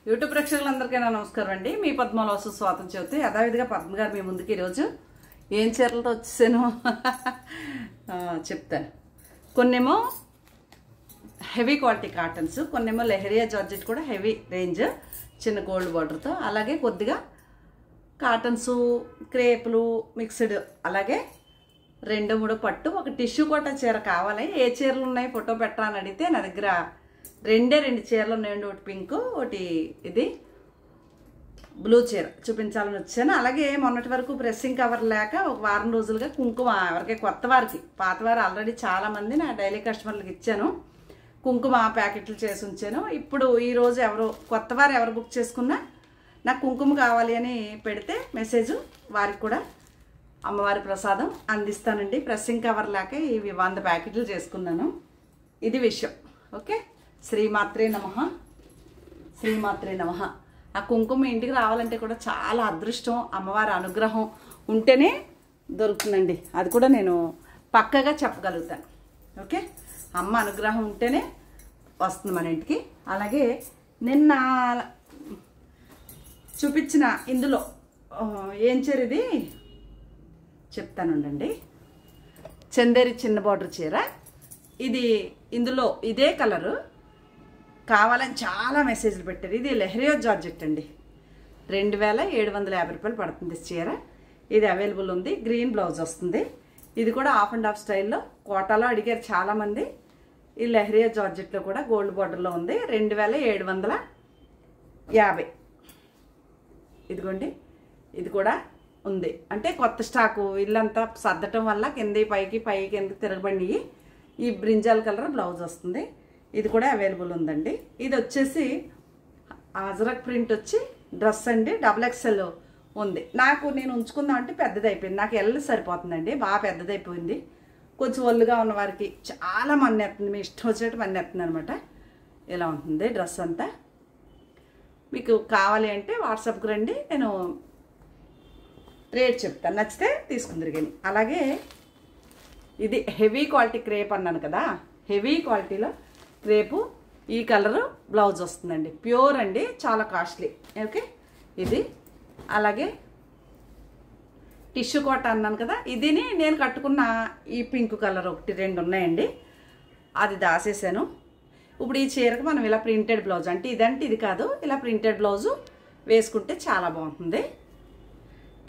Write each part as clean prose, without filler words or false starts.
YouTube ప్రేక్షకులందరికీ నమస్కారం అండి. మీ పద్మలో స్వాగతం చెబుతూ యథావిధిగా పద్మ గారు మీ ముందుకి ఈరోజు ఏం చీరలతో వచ్చేసాను చెప్తాను. కొన్నేమో హెవీ క్వాలిటీ కాటన్స్, కొన్నేమో లెహరియా జార్జెట్ కూడా హెవీ రేంజ్ చిన్న గోల్డ్ బార్డర్తో, అలాగే కొద్దిగా కాటన్స్ క్రేపులు మిక్స్డ్, అలాగే 2-3 పట్టు, ఒక టిష్యూ కోట చీర కావాలి. ఏ చీరలు ఉన్నాయి ఫోటో పెట్టాలని అడిగితే నా దగ్గర 2 చీరలు ఉన్నాయండి. ఒకటి పింక్, ఒకటి ఇది బ్లూ చీర చూపించాలని వచ్చాను. అలాగే మొన్నటి వరకు ప్రెస్సింగ్ కవర్ లేక ఒక వారం రోజులుగా కుంకుమ ఎవరికి కొత్త వారికి, పాతవారు ఆల్రెడీ చాలామంది నా డైలీ కస్టమర్లకు ఇచ్చాను. కుంకుమ ప్యాకెట్లు చేసి ఉంచాను. ఇప్పుడు ఈరోజు కొత్త వారు ఎవరు బుక్ చేసుకున్నా నాకు కుంకుమ కావాలి అని పెడితే మెసేజ్, వారికి కూడా అమ్మవారి ప్రసాదం అందిస్తానండి. ప్రెస్సింగ్ కవర్ లేక ఇవి 100 ప్యాకెట్లు చేసుకున్నాను. ఇది విషయం. ఓకే, శ్రీమాత్రే నమః, శ్రీమాత్రే నమః. ఆ కుంకుమ ఇంటికి రావాలంటే కూడా చాలా అదృష్టం, అమ్మవారి అనుగ్రహం ఉంటేనే దొరుకుతుందండి. అది కూడా నేను పక్కగా చెప్పగలుగుతాను. ఓకే, అమ్మ అనుగ్రహం ఉంటేనే వస్తుంది మన ఇంటికి. అలాగే నిన్న చూపించిన ఇందులో ఏం చీర ఇది చెప్తానుండండి. చందేరి చిన్న బార్డర్ చీర ఇది. ఇందులో ఇదే కలరు కావాలని చాలా మెసేజ్లు పెట్టారు. ఇది లెహరియా జార్జెట్ అండి. 2750 రూపాయలు పడుతుంది చీర. ఇది అవైలబుల్ ఉంది. గ్రీన్ బ్లౌజ్ వస్తుంది. ఇది కూడా ఆఫ్ అండ్ ఆఫ్ స్టైల్లో కోటాలో అడిగారు చాలామంది. ఈ లెహరియా జార్జెట్లో కూడా గోల్డ్ బార్డర్లో ఉంది. 2750. ఇదిగోండి, ఇది కూడా ఉంది. అంటే కొత్త స్టాకు ఇల్లంతా సర్దటం వల్ల కింద పైకి కిందకి తిరగబడి ఈ బ్రింజాల్ కలర్ బ్లౌజ్ వస్తుంది. ఇది కూడా అవైలబుల్ ఉందండి. ఇది వచ్చేసి అజరక్ ప్రింట్ వచ్చి డ్రెస్ అండి. XXL ఉంది. నేను ఉంచుకుందాం అంటే పెద్దది అయిపోయింది. నాకు ఎల్ సరిపోతుందండి, బాగా పెద్దదైపోయింది. కొంచెం ఒళ్ళుగా ఉన్న వారికి చాలా మన్నేస్తుంది, మీ ఇష్టం వచ్చినట్టు మన్నేస్తుంది అనమాట. ఇలా ఉంటుంది డ్రెస్ అంతా. మీకు కావాలి అంటే వాట్సాప్కి రండి, నేను రేట్ చెప్తాను, నచ్చితే తీసుకుందరు కానీ. అలాగే ఇది హెవీ క్వాలిటీ క్రేప్ అన్నాను కదా, హెవీ క్వాలిటీలో క్రేపు ఈ కలరు బ్లౌజ్ వస్తుందండి. ప్యూర్ అండి, చాలా కాస్ట్లీ. ఓకే, ఇది అలాగే టిష్యూ కోట అన్నాను కదా, ఇదిని నేను కట్టుకున్న ఈ పింక్ కలర్ 1-2 ఉన్నాయండి. అది దాసేసాను. ఇప్పుడు ఈ చీరకు మనం ఇలా ప్రింటెడ్ బ్లౌజ్, అంటే ఇదంటే ఇది కాదు, ఇలా ప్రింటెడ్ బ్లౌజు వేసుకుంటే చాలా బాగుంటుంది.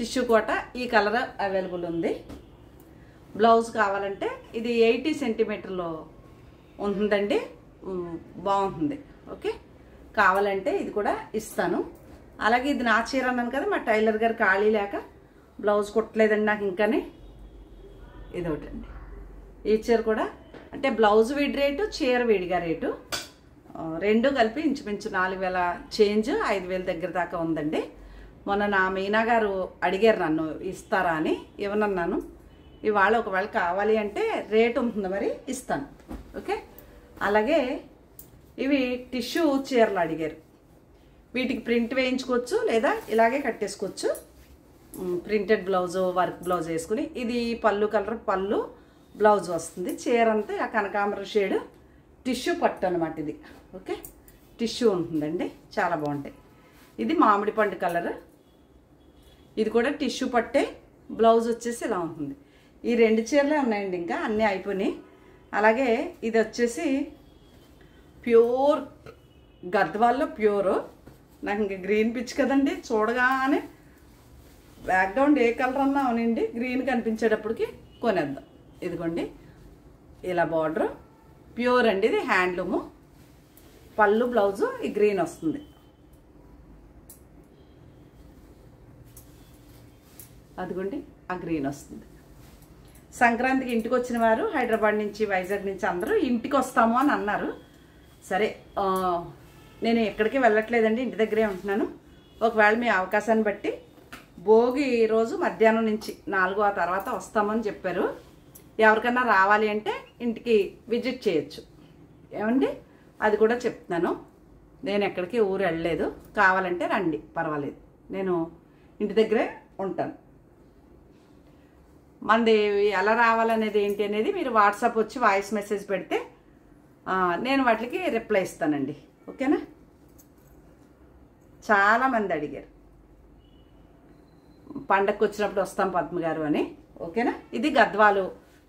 టిష్యూ కోట ఈ కలర్ అవైలబుల్ ఉంది. బ్లౌజ్ కావాలంటే ఇది 80 సెంటీమీటర్లో ఉంటుందండి, బాగుంటుంది. ఓకే, కావాలంటే ఇది కూడా ఇస్తాను. అలాగే ఇది నా చీర అన్నాను కదా, మా టైలర్ గారు ఖాళీ లేక బ్లౌజ్ కుట్టలేదండి నాకు ఇంకానే. ఇది ఒకటండి. ఈ చీర కూడా అంటే బ్లౌజ్ వీడి రేటు, చీర వీడిగా రేటు రెండు కలిపి ఇంచుమించు 4000 చేంజ్, 5000 దగ్గర దాకా ఉందండి. మొన్న నా మీనా గారు అడిగారు నన్ను ఇస్తారా అని, ఇవ్వనన్నాను. ఇవాళ ఒకవేళ కావాలి అంటే రేట్ ఉంటుంది మరి, ఇస్తాను. ఓకే, అలాగే ఇవి టిష్యూ చీరలు అడిగారు. వీటికి ప్రింట్ వేయించుకోవచ్చు లేదా ఇలాగే కట్టేసుకోవచ్చు. ప్రింటెడ్ బ్లౌజు, వర్క్ బ్లౌజ్ వేసుకుని. ఇది పళ్ళు కలర్ పళ్ళు బ్లౌజ్ వస్తుంది. చీర అంతా ఆ కనకాంబరం షేడ్ టిష్యూ పట్టు అనమాట ఇది. ఓకే, టిష్యూ ఉంటుందండి, చాలా బాగుంటాయి. ఇది మామిడి పండు కలర్, ఇది కూడా టిష్యూ పట్టే. బ్లౌజ్ వచ్చేసి ఇలా ఉంటుంది. ఈ 2 చీరలే ఉన్నాయండి, ఇంకా అన్నీ అయిపోయినాయి. అలాగే ఇది వచ్చేసి ప్యూర్ గద్వాల్లో ప్యూర్. నాకు ఇంకా గ్రీన్ పిచ్ కదండి, చూడగానే బ్యాక్గ్రౌండ్ ఏ కలర్ అన్నా అవునండి, గ్రీన్ కనిపించేటప్పటికి కొనేద్దాం. ఇదిగోండి, ఇలా బార్డర్ ప్యూర్ అండి. ఇది హ్యాండ్లూము. పళ్ళు బ్లౌజు ఈ గ్రీన్ వస్తుంది. అదిగోండి, ఆ గ్రీన్ వస్తుంది. సంక్రాంతికి ఇంటికి వచ్చిన వారు హైదరాబాద్ నుంచి, వైజాగ్ నుంచి అందరూ ఇంటికి వస్తాము అని అన్నారు. సరే, నేను ఎక్కడికి వెళ్ళట్లేదండి, ఇంటి దగ్గరే ఉంటున్నాను. ఒకవేళ మీ అవకాశాన్ని బట్టి భోగి రోజు మధ్యాహ్నం నుంచి 4 తర్వాత వస్తామని చెప్పారు. ఎవరికన్నా రావాలి అంటే ఇంటికి విజిట్ చేయొచ్చు. ఏమండి, అది కూడా చెప్తున్నాను. నేను ఎక్కడికి ఊరు వెళ్ళలేదు, కావాలంటే రండి, పర్వాలేదు. నేను ఇంటి దగ్గరే ఉంటాను. మనది ఎలా రావాలనేది ఏంటి అనేది మీరు వాట్సాప్ వచ్చి వాయిస్ మెసేజ్ పెడితే నేను వాటికి రిప్లై ఇస్తానండి. ఓకేనా? చాలామంది అడిగారు, పండగకు వచ్చినప్పుడు వస్తాం పద్మ గారు అని. ఓకేనా. ఇది గద్వాలు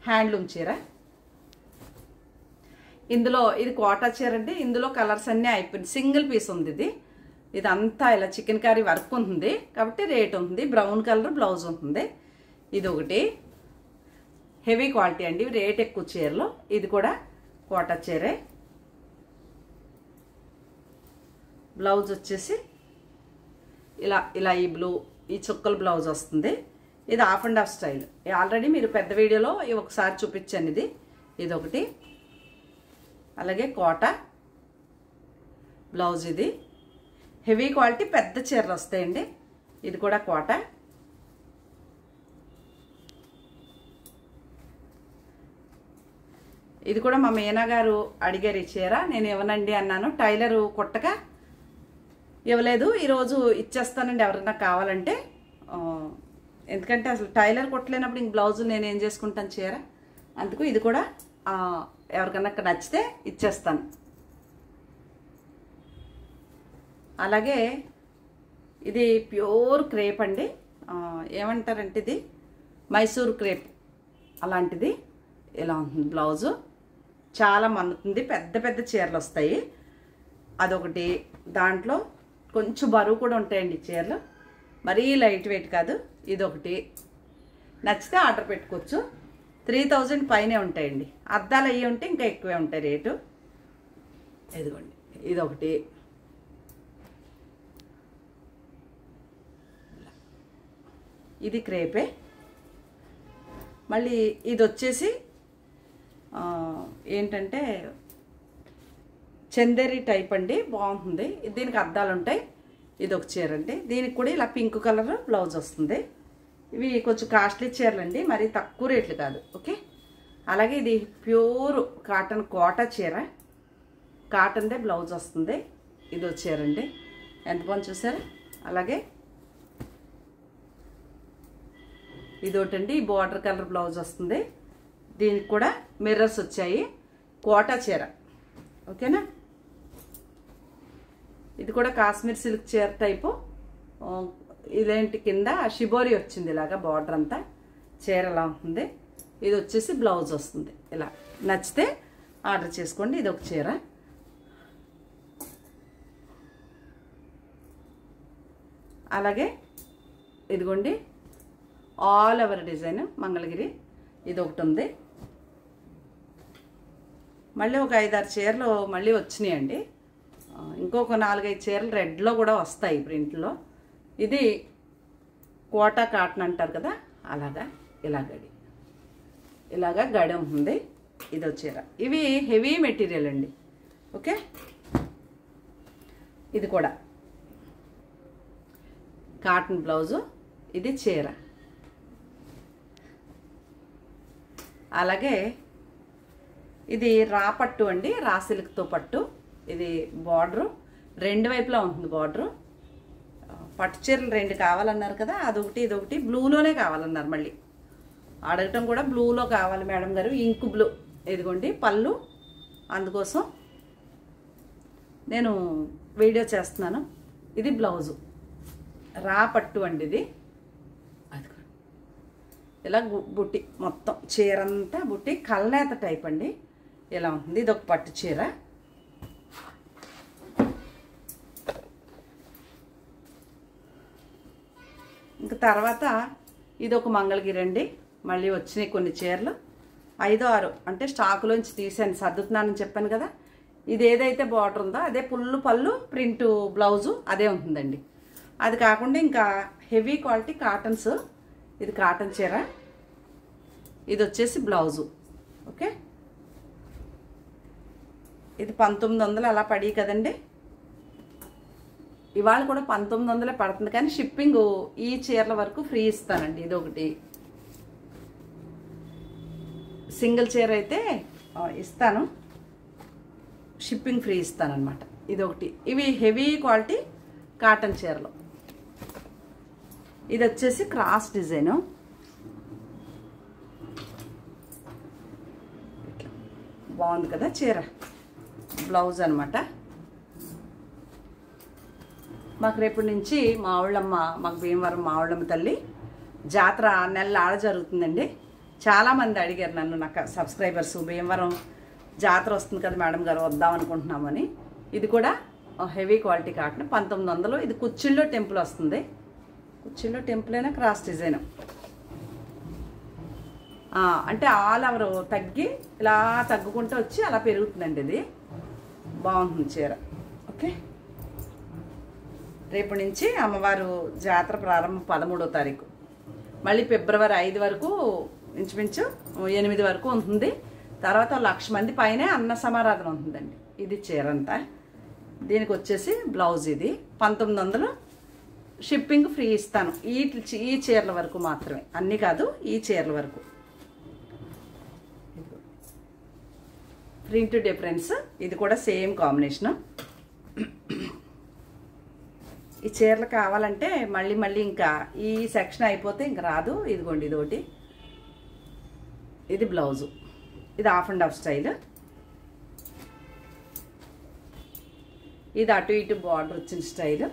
హ్యాండ్లూమ్ చీర. ఇందులో ఇది కోటా చీర అండి. ఇందులో కలర్స్ అన్నీ అయిపోయింది. సింగిల్ పీస్ ఉంది ఇది. ఇదంతా ఇలా చికెన్ కర్రీ వర్క్ ఉంటుంది కాబట్టి రేట్ ఉంటుంది. బ్రౌన్ కలర్ బ్లౌజ్ ఉంటుంది. ఇది ఒకటి హెవీ క్వాలిటీ అండి, రేట్ ఎక్కువ చీరలో. ఇది కూడా కోటా చీరే. బ్లౌజ్ వచ్చేసి ఇలా ఇలా ఈ బ్లూ ఈ చుక్కల బ్లౌజ్ వస్తుంది. ఇది half and half style. Already మీరు పెద్ద వీడియోలో ఒకసారి చూపించాను. ఇది ఒకటి. అలాగే కోటా బ్లౌజ్. ఇది హెవీ క్వాలిటీ పెద్ద చీరలు వస్తాయండి. ఇది కూడా కోటా. ఇది కూడా మా మీనా గారు అడిగారు ఈ చీర. నేను ఇవ్వనండి అన్నాను. టైలరు కుట్టక ఇవ్వలేదు. ఈరోజు ఇచ్చేస్తానండి ఎవరన్నా కావాలంటే. ఎందుకంటే అసలు టైలర్ కుట్టలేనప్పుడు ఇంక బ్లౌజ్ నేను ఏం చేసుకుంటాను చీర. అందుకు ఇది కూడా ఎవరికన్నా నచ్చితే ఇచ్చేస్తాను. అలాగే ఇది ప్యూర్ క్రేప్ అండి. ఏమంటారంటే ఇది మైసూర్ క్రేప్ అలాంటిది. ఇలా ఉంటుంది బ్లౌజు. చాలా మన్నుతుంది. పెద్ద పెద్ద చీరలు వస్తాయి. అదొకటి. దాంట్లో కొంచెం బరువు కూడా ఉంటాయండి చీరలు, మరీ లైట్ వెయిట్ కాదు. ఇదొకటి. నచ్చితే ఆర్డర్ పెట్టుకోవచ్చు. 3000 పైనే ఉంటాయండి. అద్దాలు అయ్యి ఉంటే ఇంకా ఎక్కువే ఉంటాయి రేటు. ఇదిగోండి ఇదొకటి. ఇది క్రేపే. మళ్ళీ ఇది వచ్చేసి ఏంటంటే చందేరి టైప్ అండి. బాగుంటుంది. దీనికి అద్దాలు ఉంటాయి. ఇది ఒక చీర అండి. దీనికి కూడా ఇలా పింక్ కలర్ బ్లౌజ్ వస్తుంది. ఇవి కొంచెం కాస్ట్లీ చీరలు అండి, మరీ తక్కువ రేట్లు కాదు. ఓకే. అలాగే ఇది ప్యూర్ కాటన్ కోటా చీర. కాటన్దే బ్లౌజ్ వస్తుంది. ఇది ఒక చీర అండి. ఎంత బాగుంది చూసారా. అలాగే ఇది ఒకటండి. ఈ బార్డర్ కలర్ బ్లౌజ్ వస్తుంది. దీనికి కూడా మిర్రర్స్ వచ్చాయి. కోటా చీర. ఓకేనా. ఇది కూడా కాశ్మీర్ సిల్క్ చీర టైపు. ఇదేంటి కింద షిబోరి వచ్చింది ఇలాగా బార్డర్ అంతా. చీర ఎలా ఉంటుంది. ఇది వచ్చేసి బ్లౌజ్ వస్తుంది. ఇలా నచ్చితే ఆర్డర్ చేసుకోండి. ఇది ఒక చీర. అలాగే ఇదిగోండి ఆల్ ఓవర్ డిజైన్ మంగళగిరి. ఇది ఒకటి ఉంది. మళ్ళీ ఒక 5-6 చీరలు మళ్ళీ వచ్చినాయండి. ఇంకొక 4-5 చీరలు రెడ్లో కూడా వస్తాయి ప్రింట్లో. ఇది కోటా కాటన్ అంటారు కదా, అలాగా ఇలాగా గడి ఉంటుంది. ఇదో చీర. ఇవి హెవీ మెటీరియల్ అండి. ఓకే. ఇది కూడా కాటన్ బ్లౌజు. ఇది చీర. అలాగే ఇది రా పట్టు అండి, రా సిల్క్తో పట్టు. ఇది బార్డరు 2 వైపులా ఉంటుంది బార్డరు. పట్టు చీరలు 2 కావాలన్నారు కదా, అదొకటి ఇదొకటి. బ్లూలోనే కావాలన్నారు. మళ్ళీ అడగటం కూడా బ్లూలో కావాలి మేడం గారు, ఇంకు బ్లూ. ఇదిగోండి పళ్ళు. అందుకోసం నేను వీడియో చేస్తున్నాను. ఇది బ్లౌజు రా పట్టు అండి. ఇది ఇలా బుట్టి మొత్తం చీరంతా బుట్టి కల్నేత టైప్ అండి. ఇలా ఉంటుంది. ఇది ఒక పట్టు చీర. ఇంకా తర్వాత ఇది ఒక మంగళగిరి అండి. మళ్ళీ వచ్చినాయి కొన్ని చీరలు. 5-6 అంటే స్టాకులోంచి తీసాను, సర్దుతున్నానని చెప్పాను కదా. ఇది ఏదైతే బార్డర్ ఉందో అదే పుల్లు పళ్ళు, ప్రింటు బ్లౌజు అదే ఉంటుందండి. అది కాకుండా ఇంకా హెవీ క్వాలిటీ కాటన్స్. ఇది కాటన్ చీర. ఇది వచ్చేసి బ్లౌజు. ఓకే. ఇది 1900 అలా పడి కదండి. ఇవాళ కూడా 1900 పడుతుంది, కానీ షిప్పింగ్ ఈ చీరల వరకు ఫ్రీ ఇస్తానండి. ఇది ఒకటి. సింగిల్ చీర అయితే ఇస్తాను, షిప్పింగ్ ఫ్రీ ఇస్తానన్నమాట. ఇది ఒకటి. ఇవి హెవీ క్వాలిటీ కాటన్ చీరలు. ఇది వచ్చేసి క్రాస్ డిజైను. బాగుంది కదా చీర. బ్లౌజ్ అనమాట. మాకు రేపటి నుంచి మావుళ్ళమ్మ, మాకు భీమవరం మావుళ్ళమ్మ తల్లి జాతర నెల ఆడ జరుగుతుందండి. చాలామంది అడిగారు నన్ను, నాకు సబ్స్క్రైబర్స్, భీమవరం జాతర వస్తుంది కదా మేడం గారు వద్దాం అనుకుంటున్నామని. ఇది కూడా హెవీ క్వాలిటీ కాటన్, 1900. ఇది కుచ్చిళ్ళో టెంపుల్ వస్తుంది. కుచ్చిళ్ళో టెంపుల్ అయినా క్రాస్ డిజైన్, అంటే ఆల్ ఓవర్ తగ్గి ఇలా తగ్గుకుంటూ వచ్చి అలా పెరుగుతుందండి. ఇది బాగుంటుంది చీర. ఓకే, రేపు నుంచి అమ్మవారు జాతర ప్రారంభం 13వ తారీఖు, మళ్ళీ ఫిబ్రవరి 5 వరకు, ఇంచుమించు 8 వరకు ఉంటుంది. తర్వాత 1,00,000 మంది పైనే అన్న సమారాధన ఉంటుందండి. ఇది చీర అంతా. దీనికి వచ్చేసి బ్లౌజ్ ఇది 1900. షిప్పింగ్ ఫ్రీ ఇస్తాను ఈ చీరల వరకు మాత్రమే, అన్నీ కాదు, ఈ చీరల వరకు. ప్రింట్ డిఫరెన్స్, ఇది కూడా సేమ్ కాంబినేషన్. ఈ చీరలు కావాలంటే మళ్ళీ ఇంకా ఈ సెక్షన్ అయిపోతే ఇంక రాదు. ఇదిగోండి, ఇదొకటి. ఇది బ్లౌజు, ఇది హాఫ్ అండ్ హాఫ్ స్టైల్. ఇది అటు ఇటు బార్డర్ వచ్చిన స్టైల్.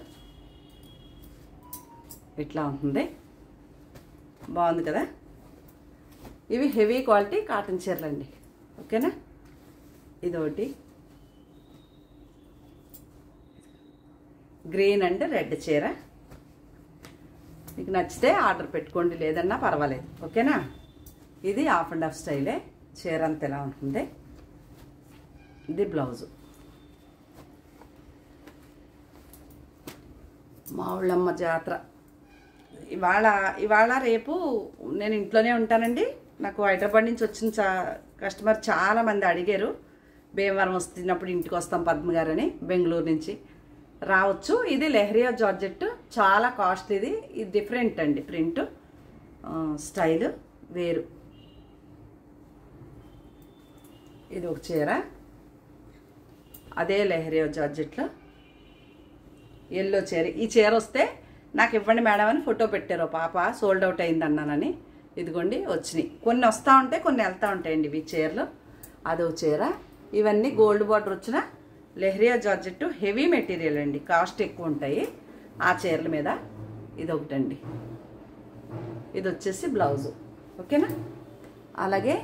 ఇట్లా ఉంటుంది, బాగుంది కదా. ఇవి హెవీ క్వాలిటీ కాటన్ చీరలు అండి. ఓకేనా, ఇదొకటి గ్రీన్ అండ్ రెడ్ చీర. మీకు నచ్చితే ఆర్డర్ పెట్టుకోండి, లేదన్నా పర్వాలేదు. ఓకేనా, ఇది హాఫ్ అండ్ హాఫ్ స్టైలే. చీర అంత ఎలా ఉంటుంది. ఇది బ్లౌజు. మావుళ్ళమ్మ జాతర ఇవాళ రేపు నేను ఇంట్లోనే ఉంటానండి. నాకు హైదరాబాద్ నుంచి వచ్చిన కస్టమర్ చాలామంది అడిగారు, భీమవరం వస్తున్నప్పుడు ఇంటికి వస్తాం పద్మ గారని. బెంగళూరు నుంచి రావచ్చు. ఇది లెహరియా జార్జెట్, చాలా కాస్ట్లీది. ఇది డిఫరెంట్ అండి, ప్రింట్ స్టైల్ వేరు. ఇది ఒక చీర, అదే లెహరియా జార్జెట్లో ఎల్లో చీర. ఈ చీర వస్తే నాకు ఇవ్వండి మేడం అని ఫోటో పెట్టారు పాప, సోల్డ్ అవుట్ అయింది అన్నానని. ఇదిగోండి వచ్చినాయి. కొన్ని వస్తూ ఉంటాయి, కొన్ని వెళ్తూ ఉంటాయండి ఇవి చీరలు. అదో చీర. ఇవన్నీ గోల్డ్ బార్డర్ వచ్చిన లెహరియా జార్జెట్, హెవీ మెటీరియల్ అండి, కాస్ట్ ఎక్కువ ఉంటాయి ఆ చీరల మీద. ఇది ఒకటండి, ఇది వచ్చేసి బ్లౌజు. ఓకేనా, అలాగే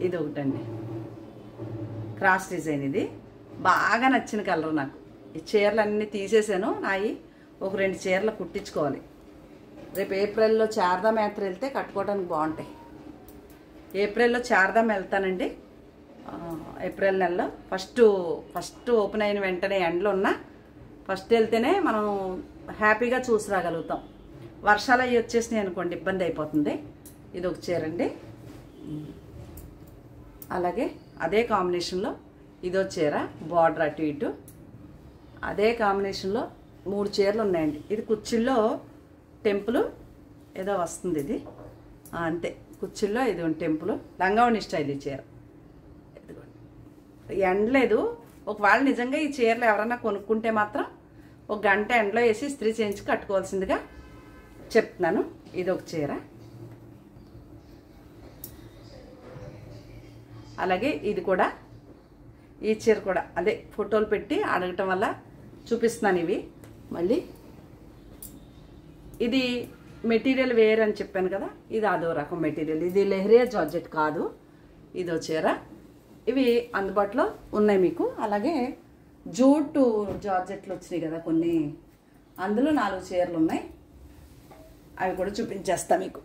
ఇది ఒకటండి క్రాస్ డిజైన్. ఇది బాగా నచ్చిన కలర్ నాకు. ఈ చీరలు అన్నీ తీసేసాను, నాయి ఒక 2 చీరలు కుట్టించుకోవాలి. రేపు ఏప్రిల్లో చార్ధాం యాత్ర వెళ్తే కట్టుకోవడానికి బాగుంటాయి. ఏప్రిల్లో చార్ధాం వెళ్తానండి. ఏప్రిల్ నెలలో ఫస్ట్ ఓపెన్ అయిన వెంటనే ఎండలో ఉన్న ఫస్ట్ వెళ్తేనే మనం హ్యాపీగా చూసి రాగలుగుతాం. వర్షాలు అవి వచ్చేసినాయి అనుకోండి, ఇబ్బంది అయిపోతుంది. ఇది ఒక చీర అండి. అలాగే అదే కాంబినేషన్లో ఇదో చీర, బార్డర్ అటు ఇటు. అదే కాంబినేషన్లో 3 చీరలు ఉన్నాయండి. ఇది కుచ్చిల్లో టెంపుల్ ఏదో వస్తుంది. ఇది అంతే, కుచ్చిల్లో ఇది టెంపుల్ లంగావణి స్టైల్. ఈ చీర ఎండలేదు. ఒకవేళ నిజంగా ఈ చీరలు ఎవరైనా కొనుక్కుంటే మాత్రం 1 గంట ఎండలో వేసి ఇస్త్రీ చేయించి కట్టుకోవాల్సిందిగా చెప్తున్నాను. ఇది ఒక చీర. అలాగే ఇది కూడా, ఈ చీర కూడా అదే ఫోటోలు పెట్టి అడగటం వల్ల చూపిస్తున్నాను ఇవి. మళ్ళీ ఇది మెటీరియల్ వేర్ అని చెప్పాను కదా, ఇది అదో రకం మెటీరియల్. ఇది లెహరియా జార్జెట్ కాదు, ఇదో చీర. ఇవి అందుబాటులో ఉన్నాయి మీకు. అలాగే జూట్ జార్జెట్లు వచ్చినాయి కదా కొన్ని, అందులో 4 చీరలు ఉన్నాయి. అవి కూడా చూపించేస్తా మీకు.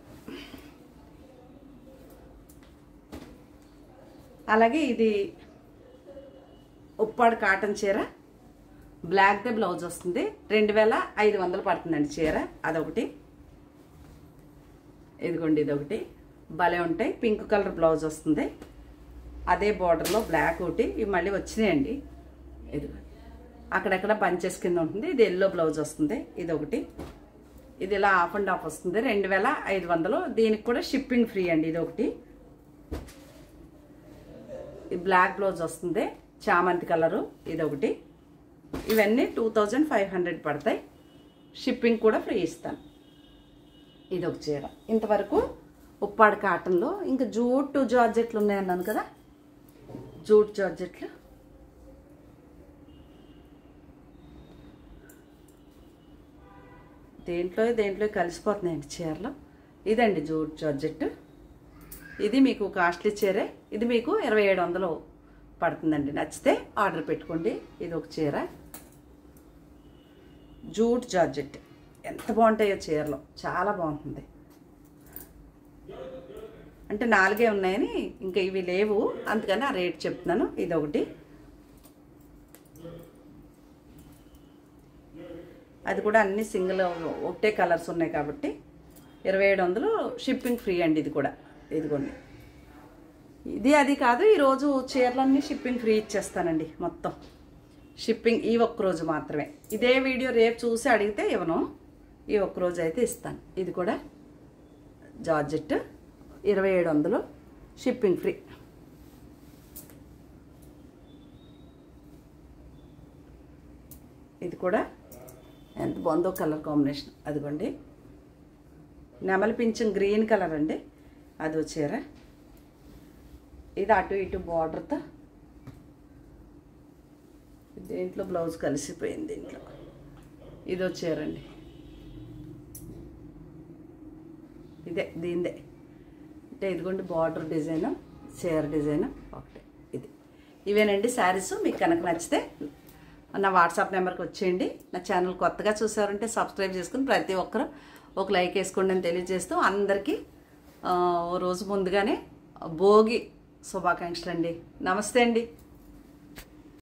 అలాగే ఇది ఉప్పాడు కాటన్ చీర, బ్లాక్దే బ్లౌజ్ వస్తుంది. 2500 పడుతుందండి చీర. అదొకటి. ఇదిగోండి, ఇదొకటి. భలే ఉంటాయి. పింక్ కలర్ బ్లౌజ్ వస్తుంది, అదే బార్డర్లో బ్లాక్ ఒకటి. ఇవి మళ్ళీ వచ్చినాయండి. ఇదిగో అక్కడెక్కడ బంచెస్ కింద ఉంటుంది. ఇది ఎల్లో బ్లౌజ్ వస్తుంది. ఇదొకటి. ఇది ఇలా హాఫ్ అండ్ హాఫ్ వస్తుంది, 2500. దీనికి కూడా షిప్పింగ్ ఫ్రీ అండి. ఇదొకటి. ఈ బ్లాక్ బ్లౌజ్ వస్తుంది, చామంతి కలరు. ఇదొకటి. ఇవన్నీ 2500 పడతాయి. షిప్పింగ్ కూడా ఫ్రీ ఇస్తాను. ఇదొక చీర. ఇంతవరకు ఉప్పాడు కాటన్లో. ఇంకా జూట్ జార్జెట్లు ఉన్నాయన్నాను కదా, జూట్ జార్జెట్లు. దేంట్లో కలిసిపోతున్నాయండి చీరలు. ఇదండి జూట్ జార్జెట్. ఇది మీకు కాస్ట్లీ చీరే. ఇది మీకు 2700 పడుతుందండి. నచ్చితే ఆర్డర్ పెట్టుకోండి. ఇది ఒక చీర జూట్ జార్జెట్. ఎంత బాగుంటాయో చీరలు, చాలా బాగుంటుంది. అంటే 4 ఉన్నాయని ఇంకా ఇవి లేవు, అందుకని ఆ రేట్ చెప్తున్నాను. ఇదొకటి. అది కూడా అన్ని సింగిల్ ఒకటే కలర్స్ ఉన్నాయి కాబట్టి 2700. షిప్పింగ్ ఫ్రీ అండి. ఇది కూడా ఇదిగోండి. ఇది అది కాదు, ఈరోజు చీరలన్నీ షిప్పింగ్ ఫ్రీ ఇచ్చేస్తానండి. మొత్తం షిప్పింగ్ ఈ ఒక్కరోజు మాత్రమే. ఇదే వీడియో రేపు చూసి అడిగితే ఇవ్వను, ఈ ఒక్కరోజు అయితే ఇస్తాను. ఇది కూడా జార్జెట్ 2700, షిప్పింగ్ ఫ్రీ. ఇది కూడా ఎంత బాగుందో కలర్ కాంబినేషన్. అదిగోండి, నెమలి పింఛన్ గ్రీన్ కలర్ అండి. అది చీర. ఇది అటు ఇటు బార్డర్తో, దీంట్లో బ్లౌజ్ కలిసిపోయింది దీంట్లో. ఇది చీర అండి. ఇదే దీందే. అంటే ఇదిగోండి బార్డర్ డిజైన్, చీర డిజైన్ ఒకటే. ఇది ఇవేనండి శారీస్. మీకు కనుక నచ్చితే నా వాట్సాప్ నెంబర్కి వచ్చేయండి. నా ఛానల్ కొత్తగా చూసారంటే సబ్స్క్రైబ్ చేసుకుని ప్రతి ఒక్కరు ఒక లైక్ వేసుకోండి అని తెలియజేస్తూ అందరికీ ఓ రోజు ముందుగానే భోగి శుభాకాంక్షలు అండి. నమస్తే అండి.